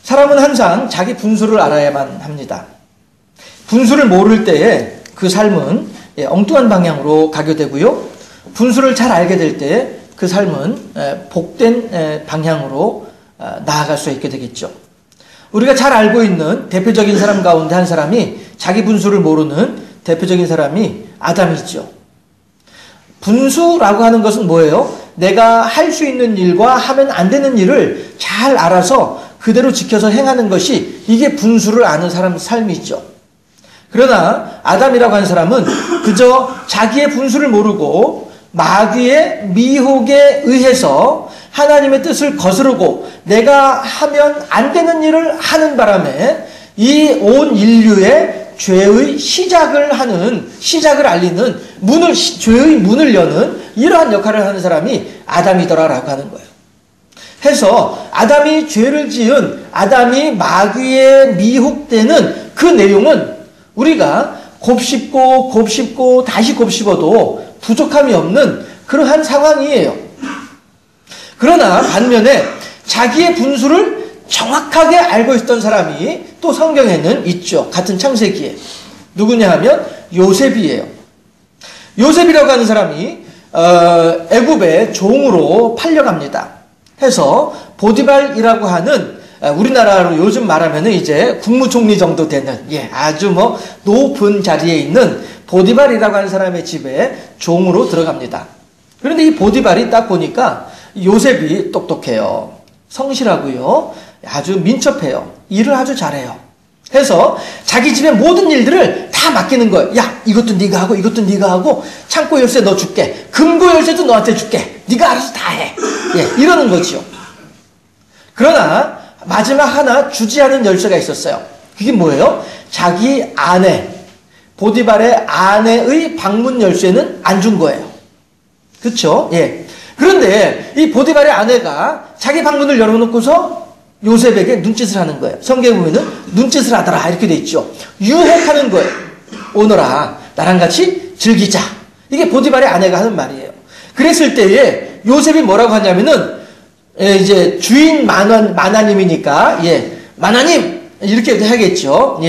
사람은 항상 자기 분수를 알아야만 합니다. 분수를 모를 때에 그 삶은 엉뚱한 방향으로 가게 되고요. 분수를 잘 알게 될 때 그 삶은 복된 방향으로 나아갈 수 있게 되겠죠. 우리가 잘 알고 있는 대표적인 사람 가운데 한 사람이 자기 분수를 모르는 대표적인 사람이 아담이죠. 분수라고 하는 것은 뭐예요? 내가 할 수 있는 일과 하면 안 되는 일을 잘 알아서 그대로 지켜서 행하는 것이 이게 분수를 아는 사람 삶이죠. 그러나 아담이라고 하는 사람은 그저 자기의 분수를 모르고 마귀의 미혹에 의해서 하나님의 뜻을 거스르고 내가 하면 안 되는 일을 하는 바람에 이 온 인류의 죄의 시작을 알리는 죄의 문을 여는 이러한 역할을 하는 사람이 아담이더라라고 하는 거예요. 해서 아담이 죄를 지은 아담이 마귀에 미혹되는 그 내용은 우리가 곱씹고 다시 곱씹어도 부족함이 없는 그러한 상황이에요. 그러나 반면에 자기의 분수를 정확하게 알고 있던 사람이 또 성경에는 있죠. 같은 창세기에. 누구냐 하면 요셉이에요. 요셉이라고 하는 사람이 애굽의 종으로 팔려갑니다. 해서 보디발이라고 하는 우리나라로 요즘 말하면 이제 국무총리 정도 되는 아주 높은 자리에 있는 보디발이라고 하는 사람의 집에 종으로 들어갑니다. 그런데 이 보디발이 딱 보니까 요셉이 똑똑해요. 성실하고요. 아주 민첩해요. 일을 아주 잘해요. 해서 자기 집의 모든 일들을 다 맡기는 거예요. 야, 이것도 네가 하고 이것도 네가 하고 창고 열쇠 너 줄게. 금고 열쇠도 너한테 줄게. 네가 알아서 다 해. 이러는 거죠. 그러나 마지막 하나 주지 않은 열쇠가 있었어요. 그게 뭐예요? 자기 아내, 보디발의 아내의 방문 열쇠는 안 준 거예요. 그렇죠? 그런데 이 보디발의 아내가 자기 방문을 열어놓고서 요셉에게 눈짓을 하는 거예요. 성경에 보면은 눈짓을 하더라 이렇게 돼 있죠. 유혹하는 거예요. 오너라 나랑 같이 즐기자. 이게 보디발의 아내가 하는 말이에요. 그랬을 때에 요셉이 뭐라고 하냐면은 이제 주인 마나님이니까 마나님 이렇게 하겠죠.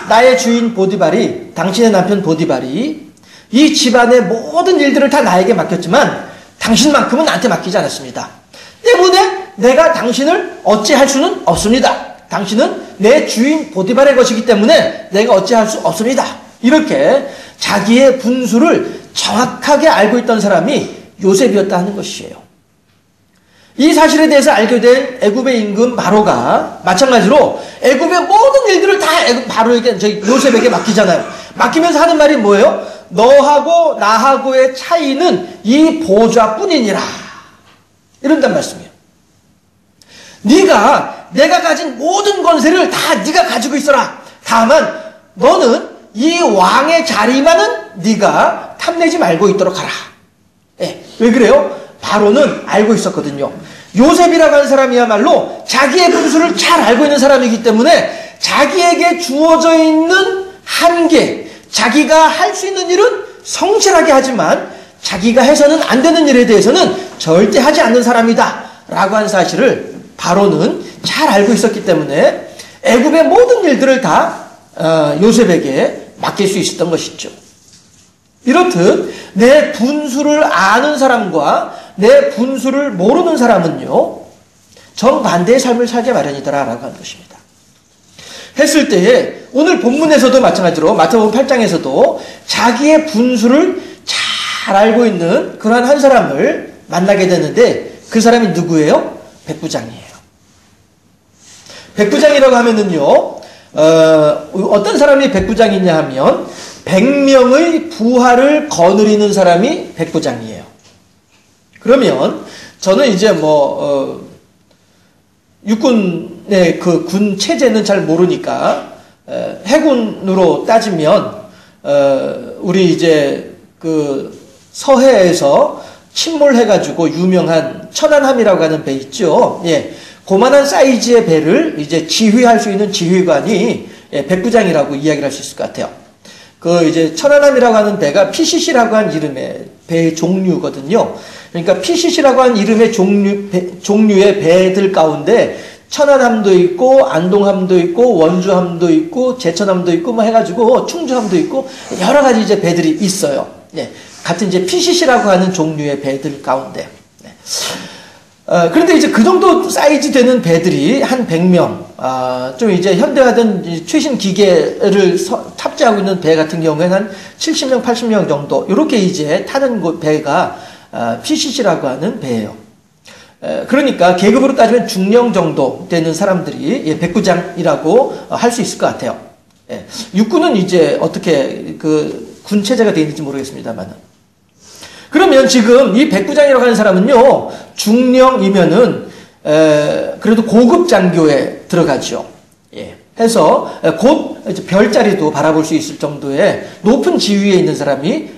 나의 주인 보디발이 당신의 남편 보디발이 이 집안의 모든 일들을 다 나에게 맡겼지만 당신만큼은 나한테 맡기지 않았습니다. 때문에 내가 당신을 어찌할 수는 없습니다. 당신은 내 주인 보디발의 것이기 때문에 내가 어찌할 수 없습니다. 이렇게 자기의 분수를 정확하게 알고 있던 사람이 요셉이었다 하는 것이에요. 이 사실에 대해서 알게 된 애굽의 임금 바로가 마찬가지로 애굽의 모든 일들을 다 바로에게 요셉에게 맡기잖아요. 맡기면서 하는 말이 뭐예요? 너하고 나하고의 차이는 이 보좌뿐이니라. 이런단 말씀이에요. 내가 가진 모든 권세를 다 네가 가지고 있어라. 다만 너는 이 왕의 자리만은 네가 탐내지 말고 있도록 하라. 왜 그래요? 바로는 알고 있었거든요. 요셉이라고 하는 사람이야말로 자기의 분수를 잘 알고 있는 사람이기 때문에 자기에게 주어져 있는 한계, 자기가 할 수 있는 일은 성실하게 하지만 자기가 해서는 안 되는 일에 대해서는 절대 하지 않는 사람이다 라고 하는 사실을 바로는 잘 알고 있었기 때문에 애굽의 모든 일들을 다 요셉에게 맡길 수 있었던 것이죠. 이렇듯 내 분수를 아는 사람과 내 분수를 모르는 사람은요 정반대의 삶을 살게 마련이더라라고 하는 것입니다. 했을 때에 오늘 본문에서도 마찬가지로 마태복음 8장에서도 자기의 분수를 잘 알고 있는 그러한 한 사람을 만나게 되는데 그 사람이 누구예요? 백부장이에요. 백부장이라고 하면은요 어떤 사람이 백부장이냐 하면 100명의 부하를 거느리는 사람이 백부장이에요. 그러면 저는 이제 육군의 그 군 체제는 잘 모르니까 해군으로 따지면 우리 이제 그 서해에서 침몰해가지고 유명한 천안함이라고 하는 배 있죠. 고만한 사이즈의 배를 이제 지휘할 수 있는 지휘관이 백부장이라고 이야기를 할 수 있을 것 같아요. 그 이제 천안함이라고 하는 배가 PCC라고 하는 이름의 배 종류거든요. 그러니까 PCC라고 하는 이름의 종류의 배들 가운데 천안함도 있고 안동함도 있고 원주함도 있고 제천함도 있고 뭐 해가지고 충주함도 있고 여러 가지 이제 배들이 있어요. 예, 같은 이제 PCC라고 하는 종류의 배들 가운데. 네. 그런데 이제 그 정도 사이즈 되는 배들이 한 100명, 좀 이제 현대화된 최신 기계를 탑재하고 있는 배 같은 경우에는 한 70명, 80명 정도, 이렇게 이제 타는 배가 PCC라고 하는 배예요. 그러니까 계급으로 따지면 중령 정도 되는 사람들이 백부장이라고 할 수 있을 것 같아요. 육군은 이제 어떻게 그 군 체제가 되어 있는지 모르겠습니다만은. 그러면 지금 이 백부장이라고 하는 사람은요, 중령이면은 그래도 고급 장교에 들어가죠. 예. 해서 곧 별자리도 바라볼 수 있을 정도의 높은 지위에 있는 사람이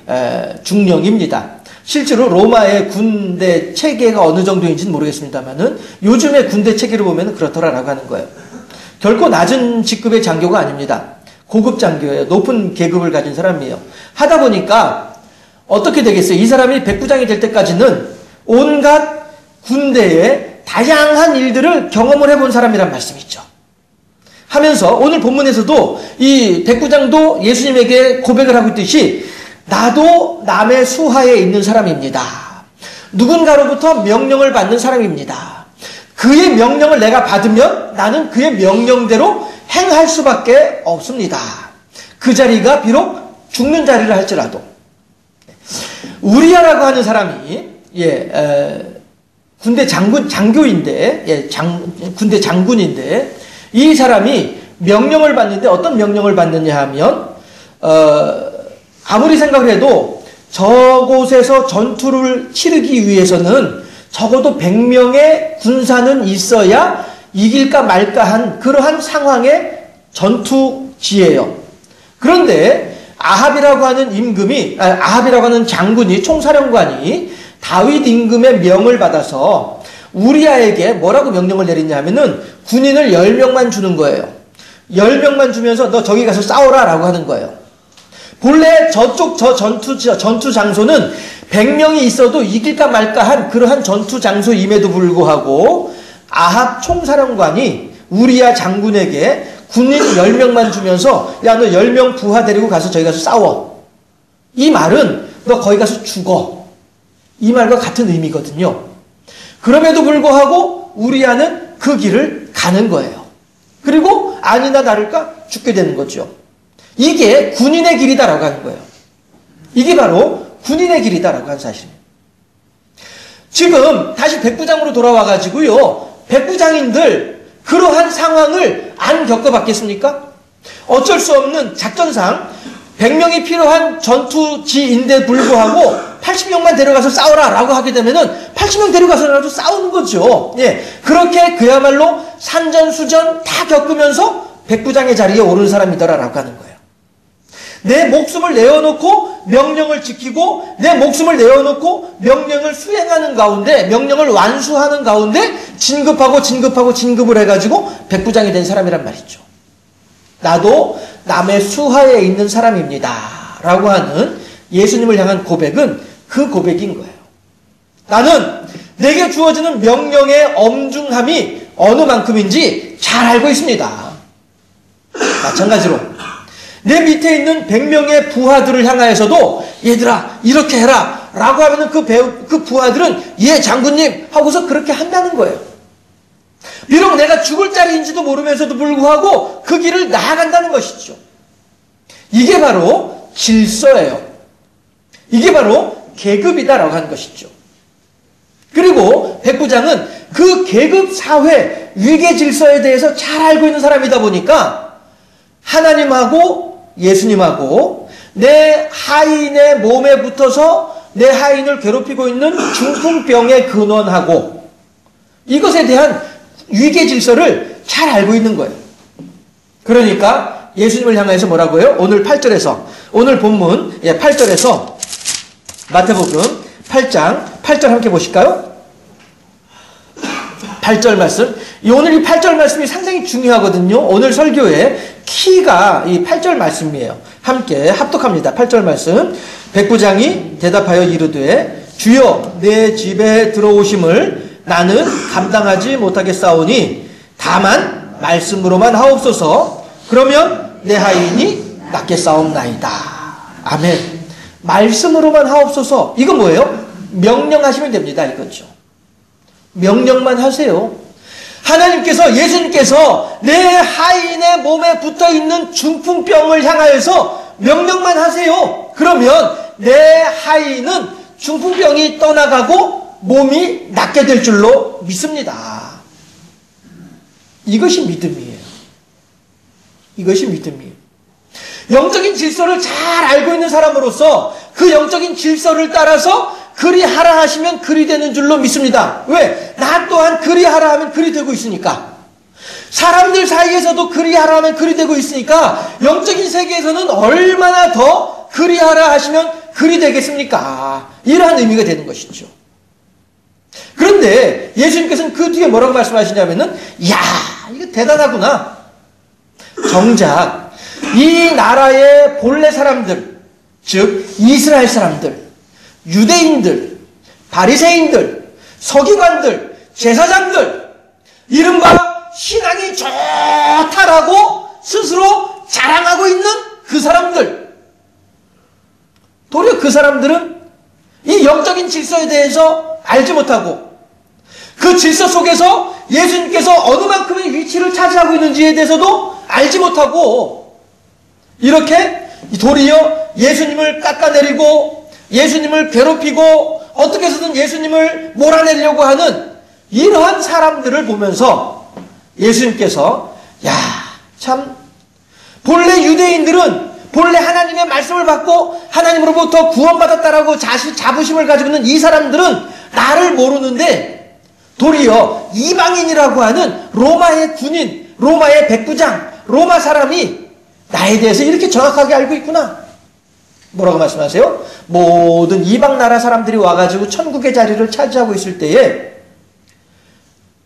중령입니다. 실제로 로마의 군대 체계가 어느 정도인지는 모르겠습니다만은 요즘의 군대 체계를 보면 그렇더라라고 하는 거예요. 결코 낮은 직급의 장교가 아닙니다. 고급 장교예요. 높은 계급을 가진 사람이에요. 하다 보니까 어떻게 되겠어요? 이 사람이 백부장이 될 때까지는 온갖 군대의 다양한 일들을 경험을 해본 사람이란 말씀이죠. 하면서 오늘 본문에서도 이 백부장도 예수님에게 고백을 하고 있듯이 나도 남의 수하에 있는 사람입니다. 누군가로부터 명령을 받는 사람입니다. 그의 명령을 내가 받으면 나는 그의 명령대로 행할 수밖에 없습니다. 그 자리가 비록 죽는 자리를 할지라도. 우리아라고 하는 사람이 군대 장교인데 군대 장군인데 이 사람이 명령을 받는데 어떤 명령을 받느냐 하면 아무리 생각을 해도 저곳에서 전투를 치르기 위해서는 적어도 100명의 군사는 있어야 이길까 말까 한 그러한 상황의 전투지예요. 그런데 아합이라고 하는 장군이, 총사령관이 다윗 임금의 명을 받아서 우리아에게 뭐라고 명령을 내리냐 하면은 군인을 10명만 주는 거예요. 10명만 주면서 너 저기 가서 싸워라 라고 하는 거예요. 본래 저쪽 전투 장소는 100명이 있어도 이길까 말까 한 그러한 전투 장소임에도 불구하고 아합 총사령관이 우리아 장군에게 군인 10명만 주면서 야, 너 10명 부하 데리고 가서 저기 가서 싸워. 이 말은 너 거기 가서 죽어. 이 말과 같은 의미거든요. 그럼에도 불구하고 우리아는 그 길을 가는 거예요. 그리고 아니나 다를까 죽게 되는 거죠. 이게 군인의 길이다라고 하는 거예요. 이게 바로 군인의 길이다라고 하는 사실입니다. 지금 다시 백부장으로 돌아와가지고요. 백부장인들 그러한 상황을 안 겪어봤겠습니까? 어쩔 수 없는 작전상 100명이 필요한 전투지인데 불구하고 80명만 데려가서 싸워라 라고 하게 되면은 80명 데려가서라도 싸우는 거죠. 예. 그렇게 그야말로 산전수전 다 겪으면서 백부장의 자리에 오른 사람이더라라고 하는 거예요. 내 목숨을 내어놓고 명령을 지키고 내 목숨을 내어놓고 명령을 수행하는 가운데 명령을 완수하는 가운데 진급을 해가지고 백부장이 된 사람이란 말이죠. 나도 남의 수하에 있는 사람입니다 라고 하는 예수님을 향한 고백은 그 고백인 거예요. 나는 내게 주어지는 명령의 엄중함이 어느 만큼인지 잘 알고 있습니다. 마찬가지로 내 밑에 있는 100명의 부하들을 향하여서도 얘들아 이렇게 해라 라고 하면 그 부하들은 예 장군님 하고서 그렇게 한다는 거예요. 비록 내가 죽을 자리인지도 모르면서도 불구하고 그 길을 나아간다는 것이죠. 이게 바로 질서예요. 이게 바로 계급이다라고 하는 것이죠. 그리고 백부장은 그 계급 사회 위계 질서에 대해서 잘 알고 있는 사람이다 보니까 하나님하고 예수님하고 내 하인의 몸에 붙어서 내 하인을 괴롭히고 있는 중풍병에 근원하고 이것에 대한 위계 질서를 잘 알고 있는 거예요. 그러니까 예수님을 향해서 뭐라고요? 오늘 8절에서 오늘 본문 8절에서 마태복음 8장 8절 함께 보실까요? 8절 말씀. 오늘 이 8절 말씀이 상당히 중요하거든요. 오늘 설교의 키가 이 8절 말씀이에요. 함께 합독합니다. 8절 말씀. 백부장이 대답하여 이르되 주여 내 집에 들어오심을 나는 감당하지 못하겠사오니 다만 말씀으로만 하옵소서. 그러면 내 하인이 낫게 싸움나이다. 아멘. 말씀으로만 하옵소서. 이건 뭐예요? 명령하시면 됩니다. 이거죠. 명령만 하세요. 하나님께서, 예수님께서 내 하인의 몸에 붙어있는 중풍병을 향하여서 명령만 하세요. 그러면 내 하인은 중풍병이 떠나가고 몸이 낫게 될 줄로 믿습니다. 이것이 믿음이에요. 이것이 믿음이에요. 영적인 질서를 잘 알고 있는 사람으로서 그 영적인 질서를 따라서 그리하라 하시면 그리 되는 줄로 믿습니다. 왜? 나 또한 그리하라 하면 그리 되고 있으니까. 사람들 사이에서도 그리하라 하면 그리 되고 있으니까 영적인 세계에서는 얼마나 더 그리하라 하시면 그리 되겠습니까? 이러한 의미가 되는 것이죠. 그런데 예수님께서는 그 뒤에 뭐라고 말씀하시냐면은, 이야, 이거 대단하구나. 정작 이 나라의 본래 사람들, 즉 이스라엘 사람들, 유대인들, 바리새인들, 서기관들, 제사장들, 이른바 신앙이 좋다라고 스스로 자랑하고 있는 그 사람들, 도리어 그 사람들은 이 영적인 질서에 대해서 알지 못하고 그 질서 속에서 예수님께서 어느 만큼의 위치를 차지하고 있는지에 대해서도 알지 못하고 이렇게 도리어 예수님을 깎아내리고 예수님을 괴롭히고 어떻게 해서든 예수님을 몰아내려고 하는 이러한 사람들을 보면서 예수님께서, 야, 참 본래 유대인들은 본래 하나님의 말씀을 받고 하나님으로부터 구원받았다라고 자부심을 가지고 있는 이 사람들은 나를 모르는데 도리어 이방인이라고 하는 로마의 군인, 로마의 백부장, 로마 사람이 나에 대해서 이렇게 정확하게 알고 있구나. 뭐라고 말씀하세요? 모든 이방 나라 사람들이 와가지고 천국의 자리를 차지하고 있을 때에,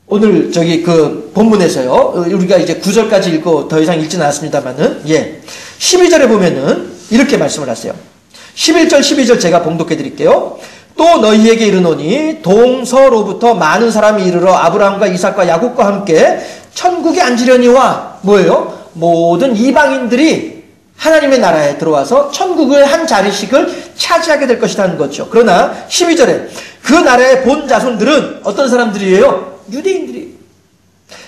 오늘 그 본문에서요, 우리가 이제 9절까지 읽고 더 이상 읽지는 않았습니다만은, 12절에 보면은 이렇게 말씀을 하세요. 11절, 12절 제가 봉독해 드릴게요. 또 너희에게 이르노니 동서로부터 많은 사람이 이르러 아브라함과 이삭과 야곱과 함께 천국에 앉으려니와, 뭐예요? 모든 이방인들이 하나님의 나라에 들어와서 천국의 한 자리씩을 차지하게 될 것이라는 거죠. 그러나 12절에 그 나라의 본 자손들은 어떤 사람들이에요? 유대인들이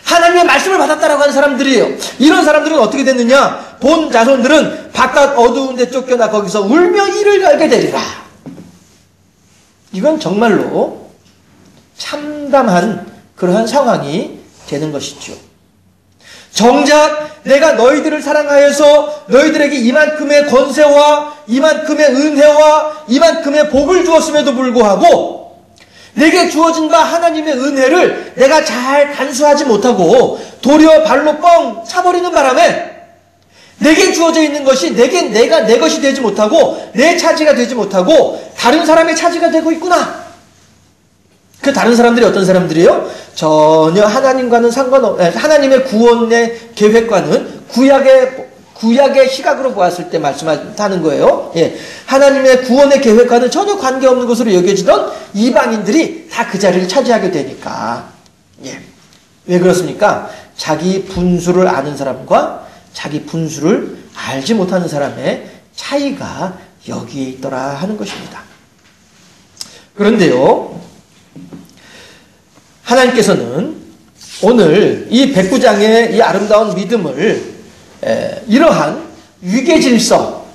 하나님의 말씀을 받았다라고 하는 사람들이에요. 이런 사람들은 어떻게 됐느냐? 본 자손들은 바깥 어두운 데 쫓겨나 거기서 울며 이를 갈게 되리라. 이건 정말로 참담한 그러한 상황이 되는 것이죠. 정작 내가 너희들을 사랑하여서 너희들에게 이만큼의 권세와 이만큼의 은혜와 이만큼의 복을 주었음에도 불구하고 내게 주어진 바 하나님의 은혜를 내가 잘 간수하지 못하고 도리어 발로 뻥 차버리는 바람에 내게 주어져 있는 것이 내가 내 것이 되지 못하고 내 차지가 되지 못하고 다른 사람의 차지가 되고 있구나. 그 다른 사람들이 어떤 사람들이에요? 전혀 하나님과는 하나님의 구원의 계획과는 구약의 시각으로 보았을 때 말씀하는 거예요. 하나님의 구원의 계획과는 전혀 관계없는 것으로 여겨지던 이방인들이 다 그 자리를 차지하게 되니까. 왜 그렇습니까? 자기 분수를 아는 사람과 자기 분수를 알지 못하는 사람의 차이가 여기에 있더라 하는 것입니다. 그런데요, 하나님께서는 오늘 이 백부장의 이 아름다운 믿음을 이러한 위계 질서,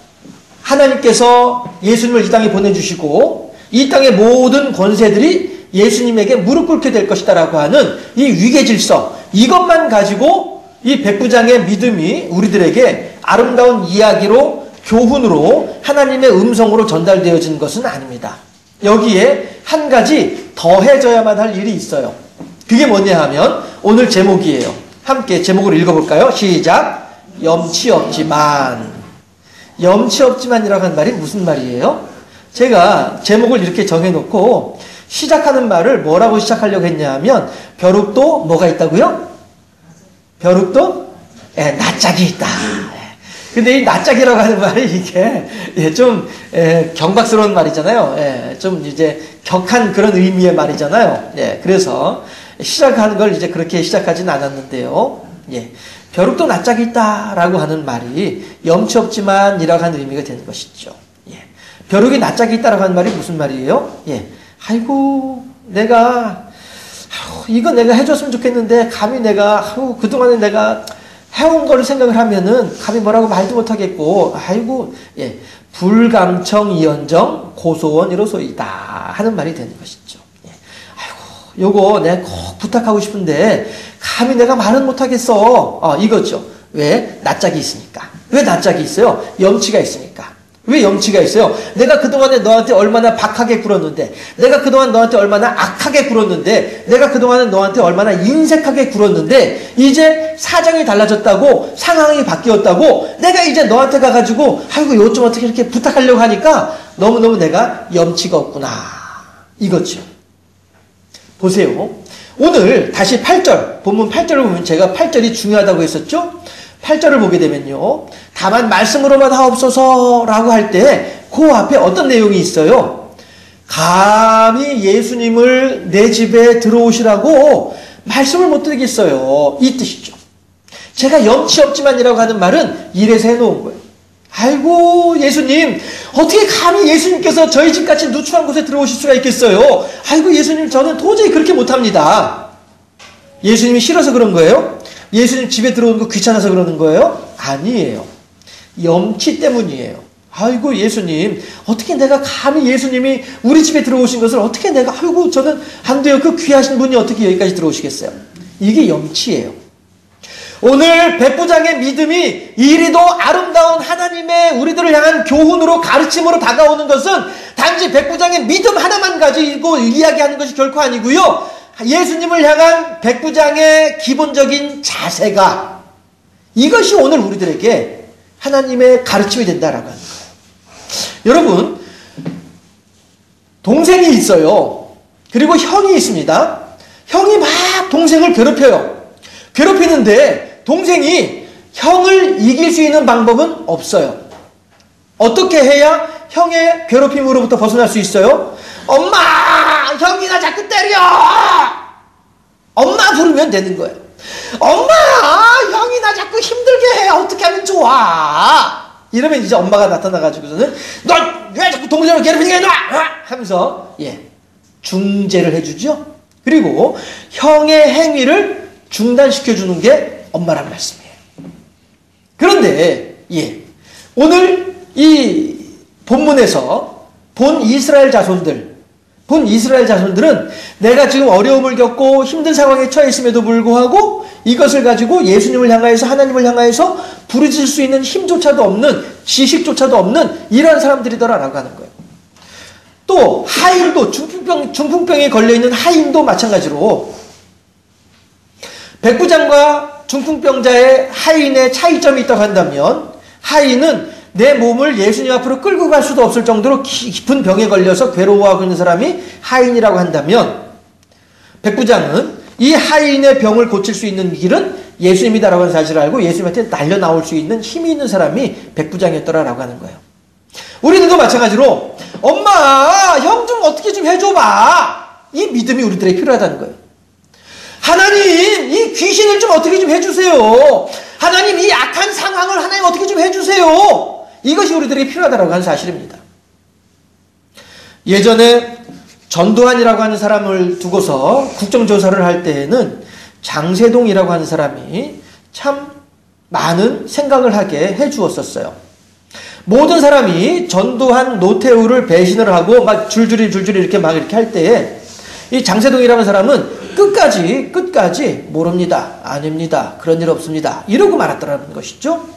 하나님께서 예수님을 이 땅에 보내주시고 이 땅의 모든 권세들이 예수님에게 무릎 꿇게 될 것이다라고 하는 이 위계 질서, 이것만 가지고 이 백부장의 믿음이 우리들에게 아름다운 이야기로, 교훈으로, 하나님의 음성으로 전달되어진 것은 아닙니다. 여기에 한 가지 더해져야만 할 일이 있어요. 그게 뭐냐 하면 오늘 제목이에요. 함께 제목을 읽어볼까요? 시작. 염치 없지만. 염치 없지만이라고 하는 말이 무슨 말이에요? 제가 제목을 이렇게 정해놓고 시작하는 말을 뭐라고 시작하려고 했냐 하면, 벼룩도 뭐가 있다고요? 벼룩도 낯짝이 있다. 근데 이 낯짝이라고 하는 말이 이게 좀 경박스러운 말이잖아요. 좀 이제 격한 그런 의미의 말이잖아요. 그래서 시작하는 걸 이제 그렇게 시작하진 않았는데요. 예. 벼룩도 낯짝이 있다라고 하는 말이 염치 없지만이라고 하는 의미가 되는 것이죠. 예. 벼룩이 낯짝이 있다라고 하는 말이 무슨 말이에요? 예. 아이고, 이거 내가 해줬으면 좋겠는데, 감히 내가, 그동안에 내가 해온 걸 생각을 하면은, 감히 뭐라고 말도 못하겠고, 아이고, 예. 불감청 이언정 고소원 이로소이다 하는 말이 되는 것이죠. 예. 아이고, 요거 내가 꼭 부탁하고 싶은데, 감히 내가 말은 못하겠어. 이거죠. 왜? 낯짝이 있으니까. 왜 낯짝이 있어요? 염치가 있으니까. 왜 염치가 있어요? 내가 그동안에 너한테 얼마나 박하게 굴었는데, 내가 그동안 너한테 얼마나 악하게 굴었는데, 내가 그동안에 너한테 얼마나 인색하게 굴었는데, 이제 사정이 달라졌다고, 상황이 바뀌었다고, 내가 이제 너한테 가가지고, 아이고, 요것 좀 어떻게 이렇게 부탁하려고 하니까, 너무너무 내가 염치가 없구나. 이거죠. 보세요. 오늘 다시 8절, 본문 8절을 보면 제가 8절이 중요하다고 했었죠? 8절을 보게 되면요. 다만 말씀으로만 하옵소서라고 할 때 그 앞에 어떤 내용이 있어요? 감히 예수님을 내 집에 들어오시라고 말씀을 못 드리겠어요. 이 뜻이죠. 제가 염치 없지만이라고 하는 말은 이래서 해놓은 거예요. 아이고 예수님 어떻게 감히 예수님께서 저희 집같이 누추한 곳에 들어오실 수가 있겠어요. 아이고 예수님 저는 도저히 그렇게 못합니다. 예수님이 싫어서 그런 거예요? 예수님 집에 들어오는 거 귀찮아서 그러는 거예요? 아니에요. 염치 때문이에요. 아이고 예수님 어떻게 내가 감히 예수님이 우리 집에 들어오신 것을 어떻게 내가 아이고 저는 안 돼요. 그 귀하신 분이 어떻게 여기까지 들어오시겠어요? 이게 염치예요. 오늘 백부장의 믿음이 이리도 아름다운 하나님의 우리들을 향한 교훈으로 가르침으로 다가오는 것은 단지 백부장의 믿음 하나만 가지고 이야기하는 것이 결코 아니고요. 예수님을 향한 백부장의 기본적인 자세가 이것이 오늘 우리들에게 하나님의 가르침이 된다라고 하는 거예요. 여러분 동생이 있어요. 그리고 형이 있습니다. 형이 막 동생을 괴롭혀요. 괴롭히는데 동생이 형을 이길 수 있는 방법은 없어요. 어떻게 해야 형의 괴롭힘으로부터 벗어날 수 있어요? 엄마! 형이 나 자꾸 때려! 엄마 부르면 되는 거예요. 엄마! 형이 나 자꾸 힘들게 해! 어떻게 하면 좋아? 이러면 이제 엄마가 나타나가지고서는 너 왜 자꾸 동생을 괴롭히는 거야? 하면서 중재를 해주죠. 그리고 형의 행위를 중단시켜주는 게 엄마란 말씀이에요. 그런데 오늘 이 본문에서 본 이스라엘 자손들은 내가 지금 어려움을 겪고 힘든 상황에 처해 있음에도 불구하고 이것을 가지고 예수님을 향하여서 하나님을 향하여서 부르짖을 수 있는 힘조차도 없는 지식조차도 없는 이러한 사람들이더라라고 하는 거예요. 또 하인도 중풍병에 걸려있는 하인도 마찬가지로 백부장과 중풍병자의 하인의 차이점이 있다고 한다면 하인은 내 몸을 예수님 앞으로 끌고 갈 수도 없을 정도로 깊은 병에 걸려서 괴로워하고 있는 사람이 하인이라고 한다면 백부장은 이 하인의 병을 고칠 수 있는 길은 예수님이다라고 하는 사실을 알고 예수님한테 날려 나올 수 있는 힘이 있는 사람이 백부장이었더라라고 하는 거예요. 우리는 그 마찬가지로 엄마 형 좀 어떻게 좀 해줘봐. 이 믿음이 우리들에게 필요하다는 거예요. 하나님 이 귀신을 좀 어떻게 좀 해주세요. 하나님 이 악한 상황을 하나님 어떻게 좀 해주세요. 이것이 우리들에게 필요하다고 하는 사실입니다. 예전에 전두환이라고 하는 사람을 두고서 국정조사를 할 때에는 장세동이라고 하는 사람이 참 많은 생각을 하게 해주었었어요. 모든 사람이 전두환, 노태우를 배신을 하고 막 줄줄이 이렇게 할 때에 이 장세동이라는 사람은 끝까지 모릅니다. 아닙니다. 그런 일 없습니다. 이러고 말았더라는 것이죠.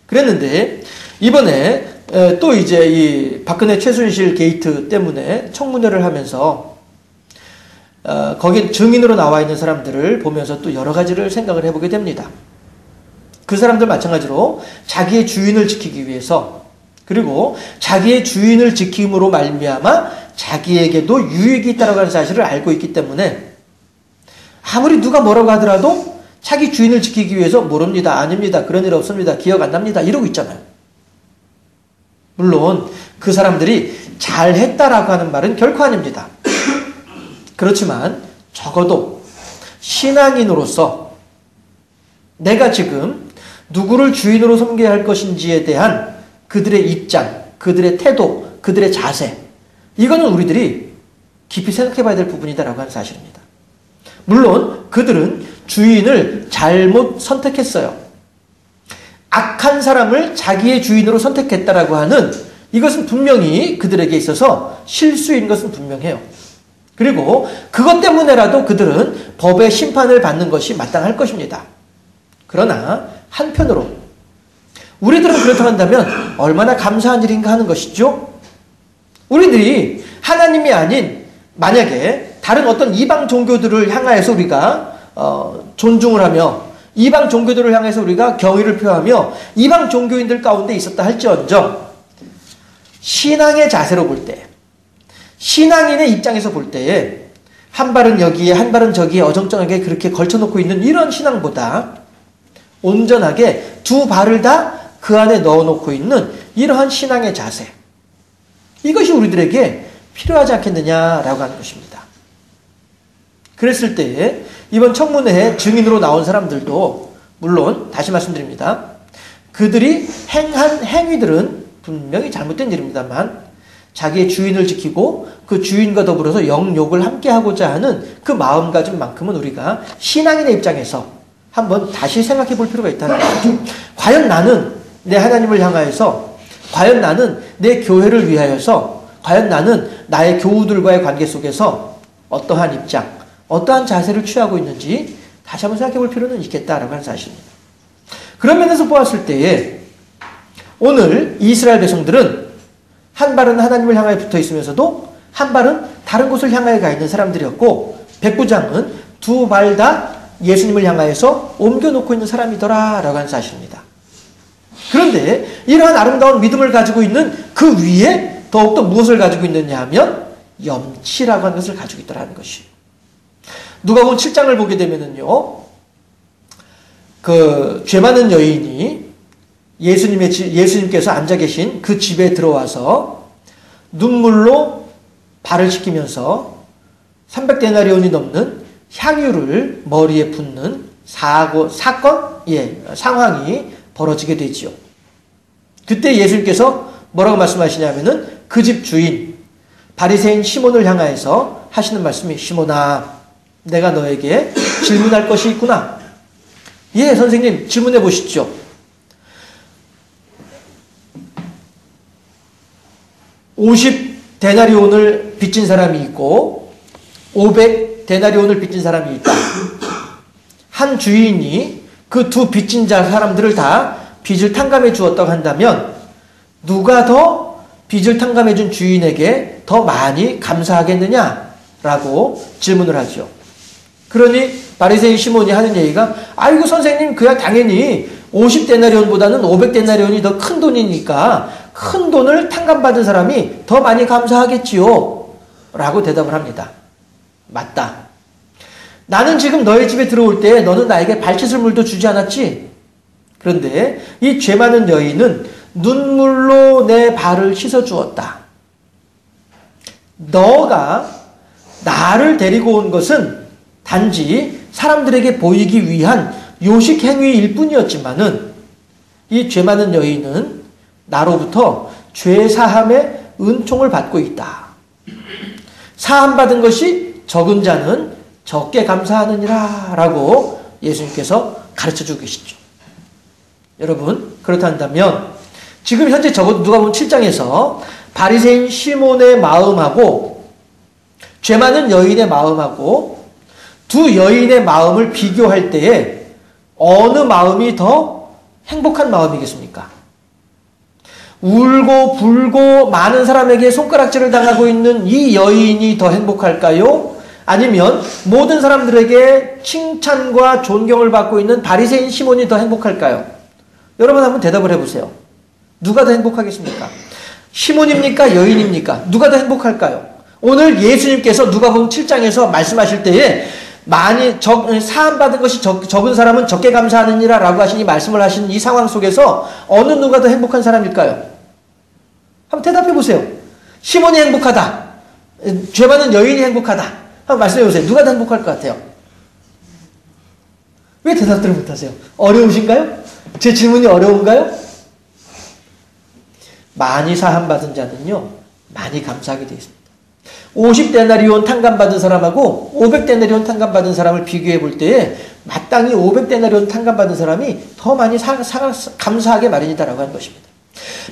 그랬는데 이번에 또 이제 이 박근혜 최순실 게이트 때문에 청문회를 하면서 거기 증인으로 나와 있는 사람들을 보면서 또 여러 가지를 생각을 해보게 됩니다. 그 사람들 마찬가지로 자기의 주인을 지키기 위해서 그리고 자기의 주인을 지킴으로 말미암아 자기에게도 유익이 있다고 하는 사실을 알고 있기 때문에 아무리 누가 뭐라고 하더라도 자기 주인을 지키기 위해서 모릅니다. 아닙니다. 그런 일 없습니다. 기억 안 납니다. 이러고 있잖아요. 물론 그 사람들이 잘했다라고 하는 말은 결코 아닙니다. 그렇지만 적어도 신앙인으로서 내가 지금 누구를 주인으로 섬겨야 할 것인지에 대한 그들의 입장, 그들의 태도, 그들의 자세, 이거는 우리들이 깊이 생각해 봐야 될 부분이다라고 하는 사실입니다. 물론 그들은 주인을 잘못 선택했어요. 악한 사람을 자기의 주인으로 선택했다라고 하는 이것은 분명히 그들에게 있어서 실수인 것은 분명해요. 그리고 그것 때문에라도 그들은 법의 심판을 받는 것이 마땅할 것입니다. 그러나 한편으로 우리들은 그렇다고 한다면 얼마나 감사한 일인가 하는 것이죠. 우리들이 하나님이 아닌 만약에 다른 어떤 이방 종교들을 향하여서 우리가 존중을 하며 이방 종교들을 향해서 우리가 경의를 표하며 이방 종교인들 가운데 있었다 할지언정 신앙의 자세로 볼 때, 신앙인의 입장에서 볼 때에 한 발은 여기에 한 발은 저기에 어정쩡하게 그렇게 걸쳐놓고 있는 이런 신앙보다 온전하게 두 발을 다 그 안에 넣어놓고 있는 이러한 신앙의 자세, 이것이 우리들에게 필요하지 않겠느냐라고 하는 것입니다. 그랬을 때 이번 청문회에 증인으로 나온 사람들도 물론 다시 말씀드립니다. 그들이 행한 행위들은 분명히 잘못된 일입니다만 자기의 주인을 지키고 그 주인과 더불어서 영욕을 함께하고자 하는 그 마음가짐만큼은 우리가 신앙인의 입장에서 한번 다시 생각해 볼 필요가 있다는 거죠. 과연 나는 내 하나님을 향하여서, 과연 나는 내 교회를 위하여서, 과연 나는 나의 교우들과의 관계 속에서 어떠한 입장, 어떠한 자세를 취하고 있는지 다시 한번 생각해 볼 필요는 있겠다라고 하는 사실입니다. 그런 면에서 보았을 때에 오늘 이스라엘 백성들은 한 발은 하나님을 향하여 붙어 있으면서도 한 발은 다른 곳을 향하여 가 있는 사람들이었고 백부장은 두 발 다 예수님을 향하여서 옮겨놓고 있는 사람이더라라고 하는 사실입니다. 그런데 이러한 아름다운 믿음을 가지고 있는 그 위에 더욱더 무엇을 가지고 있느냐 하면 염치라고 하는 것을 가지고 있더라는 것이에요. 누가복음 7장을 보게 되면은요, 그 죄 많은 여인이 예수님께서 앉아 계신 그 집에 들어와서 눈물로 발을 씻기면서 300데나리온이 넘는 향유를 머리에 붓는 상황이 벌어지게 되지요. 그때 예수님께서 뭐라고 말씀하시냐면은 그 집 주인 바리새인 시몬을 향하여서 하시는 말씀이, 시몬아, 내가 너에게 질문할 것이 있구나. 예, 선생님, 질문해 보시죠. 50데나리온을 빚진 사람이 있고 500데나리온을 빚진 사람이 있다. 한 주인이 그 두 빚진 사람들을 다 빚을 탕감해 주었다고 한다면 누가 더 빚을 탕감해 준 주인에게 더 많이 감사하겠느냐라고 질문을 하죠. 그러니 바리새인 시몬이 하는 얘기가, 아이고 선생님, 그야 당연히 50데나리온보다는 500데나리온이 더 큰 돈이니까 큰 돈을 탕감받은 사람이 더 많이 감사하겠지요 라고 대답을 합니다. 맞다. 나는 지금 너의 집에 들어올 때 너는 나에게 발짓을 물도 주지 않았지? 그런데 이 죄 많은 여인은 눈물로 내 발을 씻어 주었다. 너가 나를 데리고 온 것은 단지 사람들에게 보이기 위한 요식 행위일 뿐이었지만은 이 죄 많은 여인은 나로부터 죄 사함의 은총을 받고 있다. 사함 받은 것이 적은 자는 적게 감사하느니라 라고 예수님께서 가르쳐주고 계시죠. 여러분, 그렇다면 지금 현재 누가복음 7장에서 바리새인 시몬의 마음하고 죄 많은 여인의 마음하고 두 여인의 마음을 비교할 때에 어느 마음이 더 행복한 마음이겠습니까? 울고 불고 많은 사람에게 손가락질을 당하고 있는 이 여인이 더 행복할까요? 아니면 모든 사람들에게 칭찬과 존경을 받고 있는 바리새인 시몬이 더 행복할까요? 여러분 한번 대답을 해보세요. 누가 더 행복하겠습니까? 시몬입니까? 여인입니까? 누가 더 행복할까요? 오늘 예수님께서 누가복음 7장에서 말씀하실 때에 많이 사함받은 것이 적은 사람은 적게 감사하느니라 라고 하시니 말씀을 하시는 이 상황 속에서 어느 누가 더 행복한 사람일까요? 한번 대답해 보세요. 시몬이 행복하다. 죄 많은 여인이 행복하다. 한번 말씀해 보세요. 누가 더 행복할 것 같아요? 왜 대답들을 못하세요? 어려우신가요? 제 질문이 어려운가요? 많이 사함받은 자는요, 많이 감사하게 되어 있습니다. 50데나리온 탕감받은 사람하고 500데나리온 탕감받은 사람을 비교해 볼 때에 마땅히 500데나리온 탕감받은 사람이 더 많이 감사하게 마련이다라고 하는 것입니다.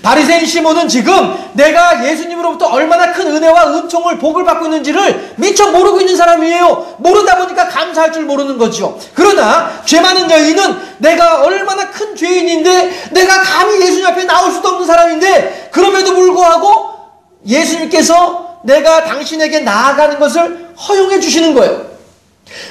바리새인 시몬은 지금 내가 예수님으로부터 얼마나 큰 은혜와 은총을 복을 받고 있는지를 미처 모르고 있는 사람이에요. 모르다 보니까 감사할 줄 모르는 거죠. 그러나 죄 많은 여인은 내가 얼마나 큰 죄인인데 내가 감히 예수님 앞에 나올 수도 없는 사람인데 그럼에도 불구하고 예수님께서 내가 당신에게 나아가는 것을 허용해 주시는 거예요.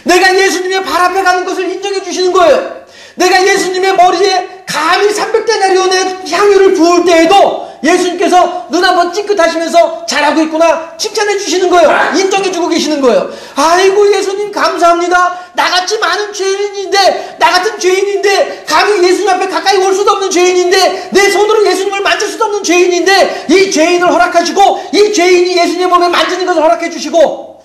내가 예수님의 발 앞에 가는 것을 인정해 주시는 거예요. 내가 예수님의 머리에 감히 300데나리온의 향유를 부을 때에도 예수님께서 눈 한번 찡긋하시면서 잘하고 있구나 칭찬해 주시는 거예요. 인정해 주고 계시는 거예요. 아이고 예수님 감사합니다. 나같이 많은 죄인인데 나 같은 죄인인데 감히 예수님 앞에 가까이 올 수도 없는 죄인인데 내 손으로 예수님을 만질 수도 없는 죄인인데 이 죄인을 허락하시고 이 죄인이 예수님의 몸에 만지는 것을 허락해 주시고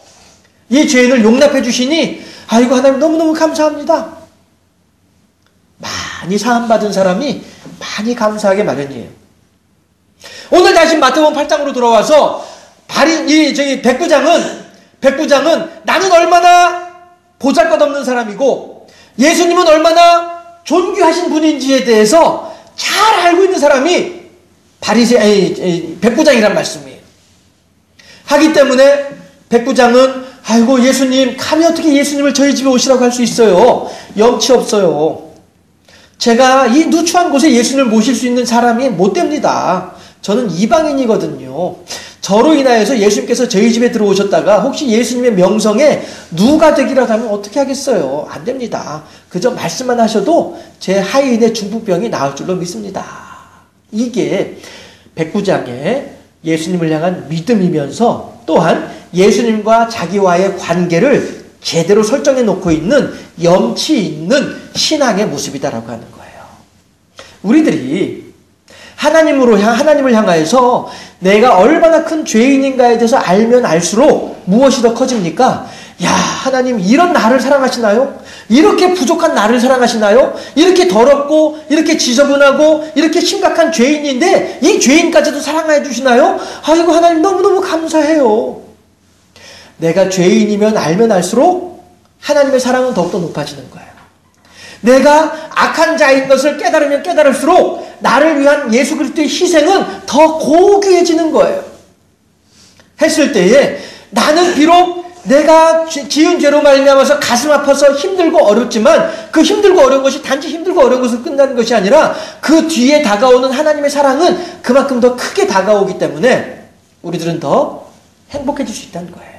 이 죄인을 용납해 주시니 아이고 하나님 너무너무 감사합니다. 많이 사함받은 사람이 많이 감사하게 마련이에요. 오늘 다시 마태복음 8장으로 돌아와서 백부장은 나는 얼마나 보잘것없는 사람이고 예수님은 얼마나 존귀하신 분인지에 대해서 잘 알고 있는 사람이 백부장이란 말씀이에요. 하기 때문에 백부장은 아이고 예수님 감히 어떻게 예수님을 저희 집에 오시라고 할 수 있어요. 염치 없어요. 제가 이 누추한 곳에 예수님을 모실 수 있는 사람이 못 됩니다. 저는 이방인이거든요. 저로 인하여서 예수님께서 저희 집에 들어오셨다가 혹시 예수님의 명성에 누가 되기라도 하면 어떻게 하겠어요? 안 됩니다. 그저 말씀만 하셔도 제 하인의 중풍병이 나을 줄로 믿습니다. 이게 백부장의 예수님을 향한 믿음이면서 또한 예수님과 자기와의 관계를 제대로 설정해 놓고 있는 염치 있는 신앙의 모습이다라고 하는 거예요. 우리들이 하나님을 향하여서 내가 얼마나 큰 죄인인가에 대해서 알면 알수록 무엇이 더 커집니까? 야, 하나님 이런 나를 사랑하시나요? 이렇게 부족한 나를 사랑하시나요? 이렇게 더럽고 이렇게 지저분하고 이렇게 심각한 죄인인데 이 죄인까지도 사랑해 주시나요? 아이고 하나님 너무너무 감사해요. 내가 죄인이면 알면 알수록 하나님의 사랑은 더욱더 높아지는 거예요. 내가 악한 자인 것을 깨달으면 깨달을수록 나를 위한 예수 그리스도의 희생은 더 고귀해지는 거예요. 했을 때에 나는 비록 내가 지은 죄로 말미암아서 가슴 아파서 힘들고 어렵지만 그 힘들고 어려운 것이 단지 힘들고 어려운 것으로 끝나는 것이 아니라 그 뒤에 다가오는 하나님의 사랑은 그만큼 더 크게 다가오기 때문에 우리들은 더 행복해질 수 있다는 거예요.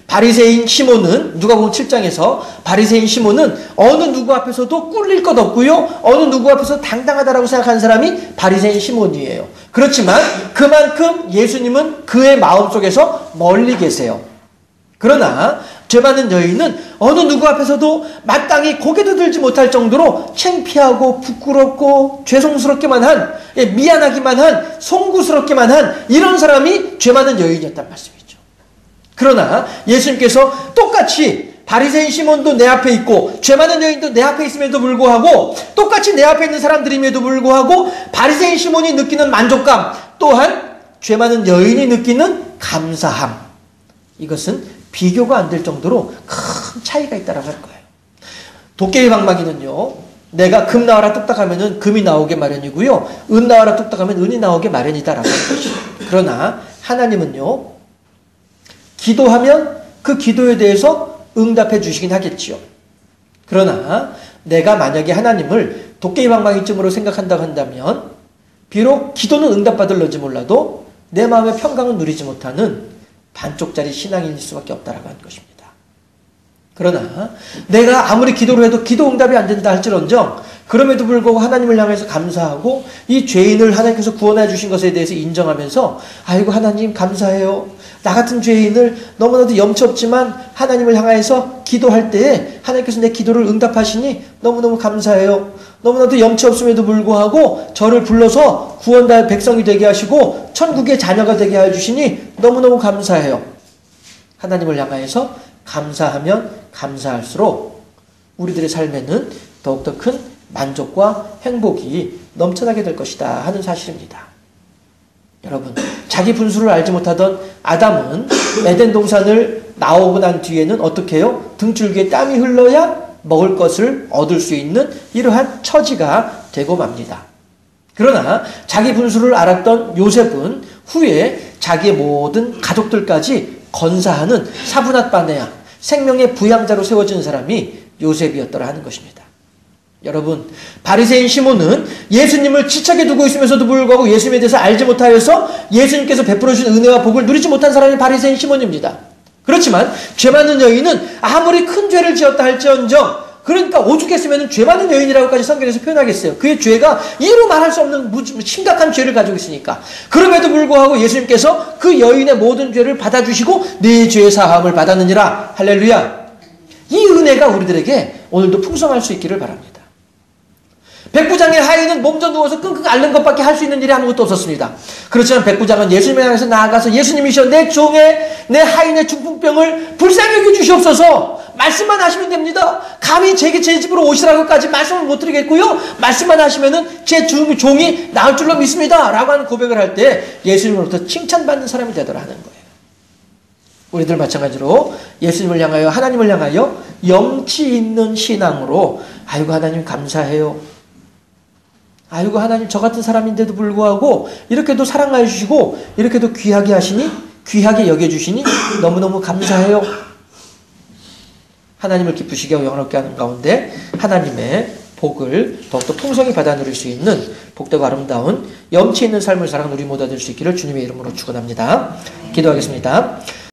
바리새인 시몬은 누가복음 7장에서 바리새인 시몬은 어느 누구 앞에서도 꿀릴 것 없고요. 어느 누구 앞에서 당당하다라고 생각하는 사람이 바리새인 시몬이에요. 그렇지만 그만큼 예수님은 그의 마음속에서 멀리 계세요. 그러나 죄 많은 여인은 어느 누구 앞에서도 마땅히 고개도 들지 못할 정도로 창피하고 부끄럽고 죄송스럽기만 한 미안하기만 한 송구스럽기만 한 이런 사람이 죄 많은 여인이었단 말씀이죠. 그러나 예수님께서 똑같이 바리새인 시몬도 내 앞에 있고 죄 많은 여인도 내 앞에 있음에도 불구하고 똑같이 내 앞에 있는 사람들임에도 불구하고 바리새인 시몬이 느끼는 만족감 또한 죄 많은 여인이 느끼는 감사함 이것은 비교가 안 될 정도로 큰 차이가 있다라고 할 거예요. 도깨비 방망이는요. 내가 금 나와라 뚝딱 하면은 금이 나오게 마련이고요. 은 나와라 뚝딱 하면 은이 나오게 마련이다라고 하는 것이죠. 그러나 하나님은요. 기도하면 그 기도에 대해서 응답해 주시긴 하겠지요. 그러나 내가 만약에 하나님을 도깨비 방망이쯤으로 생각한다고 한다면 비록 기도는 응답받을런지 몰라도 내 마음의 평강은 누리지 못하는 반쪽짜리 신앙인일 수밖에 없다라고 하는 것입니다. 그러나 내가 아무리 기도를 해도 기도 응답이 안 된다 할지언정 그럼에도 불구하고 하나님을 향해서 감사하고 이 죄인을 하나님께서 구원해 주신 것에 대해서 인정하면서 아이고 하나님 감사해요. 나 같은 죄인을 너무나도 염치 없지만 하나님을 향해서 기도할 때에 하나님께서 내 기도를 응답하시니 너무너무 감사해요. 너무나도 염치 없음에도 불구하고 저를 불러서 구원받을 백성이 되게 하시고 천국의 자녀가 되게 해주시니 너무너무 감사해요. 하나님을 향해서 감사하면 감사할수록 우리들의 삶에는 더욱더 큰 만족과 행복이 넘쳐나게 될 것이다 하는 사실입니다. 여러분, 자기 분수를 알지 못하던 아담은 에덴 동산을 나오고 난 뒤에는 어떻게 해요? 등줄기에 땀이 흘러야 먹을 것을 얻을 수 있는 이러한 처지가 되고 맙니다. 그러나 자기 분수를 알았던 요셉은 후에 자기의 모든 가족들까지 건사하는 사분앗바네아, 생명의 부양자로 세워진 사람이 요셉이었더라 하는 것입니다. 여러분, 바리새인 시몬은 예수님을 지척에 두고 있으면서도 불구하고 예수님에 대해서 알지 못하여서 예수님께서 베풀어 주신 은혜와 복을 누리지 못한 사람이 바리새인 시몬입니다. 그렇지만 죄 많은 여인은 아무리 큰 죄를 지었다 할지언정, 그러니까 오죽했으면 죄 많은 여인이라고까지 성경에서 표현하겠어요. 그의 죄가 이루 말할 수 없는 심각한 죄를 가지고 있으니까. 그럼에도 불구하고 예수님께서 그 여인의 모든 죄를 받아주시고 네 죄 사함을 받았느니라. 할렐루야. 이 은혜가 우리들에게 오늘도 풍성할 수 있기를 바랍니다. 백부장의 하인은 몸져 누워서 끙끙 앓는 것밖에 할 수 있는 일이 아무것도 없었습니다. 그렇지만 백부장은 예수님을 향해서 나아가서 예수님이시여 내 종의 내 하인의 중풍병을 불쌍히 여겨 주시옵소서. 말씀만 하시면 됩니다. 감히 제 집으로 오시라고까지 말씀을 못 드리겠고요. 말씀만 하시면은 제 종이 나을 줄로 믿습니다. 라고 하는 고백을 할 때 예수님으로부터 칭찬받는 사람이 되더라 하는 거예요. 우리들 마찬가지로 예수님을 향하여, 하나님을 향하여 염치 있는 신앙으로 아이고 하나님 감사해요. 아이고 하나님 저 같은 사람인데도 불구하고 이렇게도 사랑하여 주시고 이렇게도 귀하게 하시니, 귀하게 여겨주시니 너무너무 감사해요. 하나님을 기쁘시게 하고 영화롭게 하는 가운데 하나님의 복을 더욱더 풍성히 받아 누릴 수 있는 복되고 아름다운 염치 있는 삶을 살아가는 우리 모두 될 수 있기를 주님의 이름으로 축원합니다. 기도하겠습니다.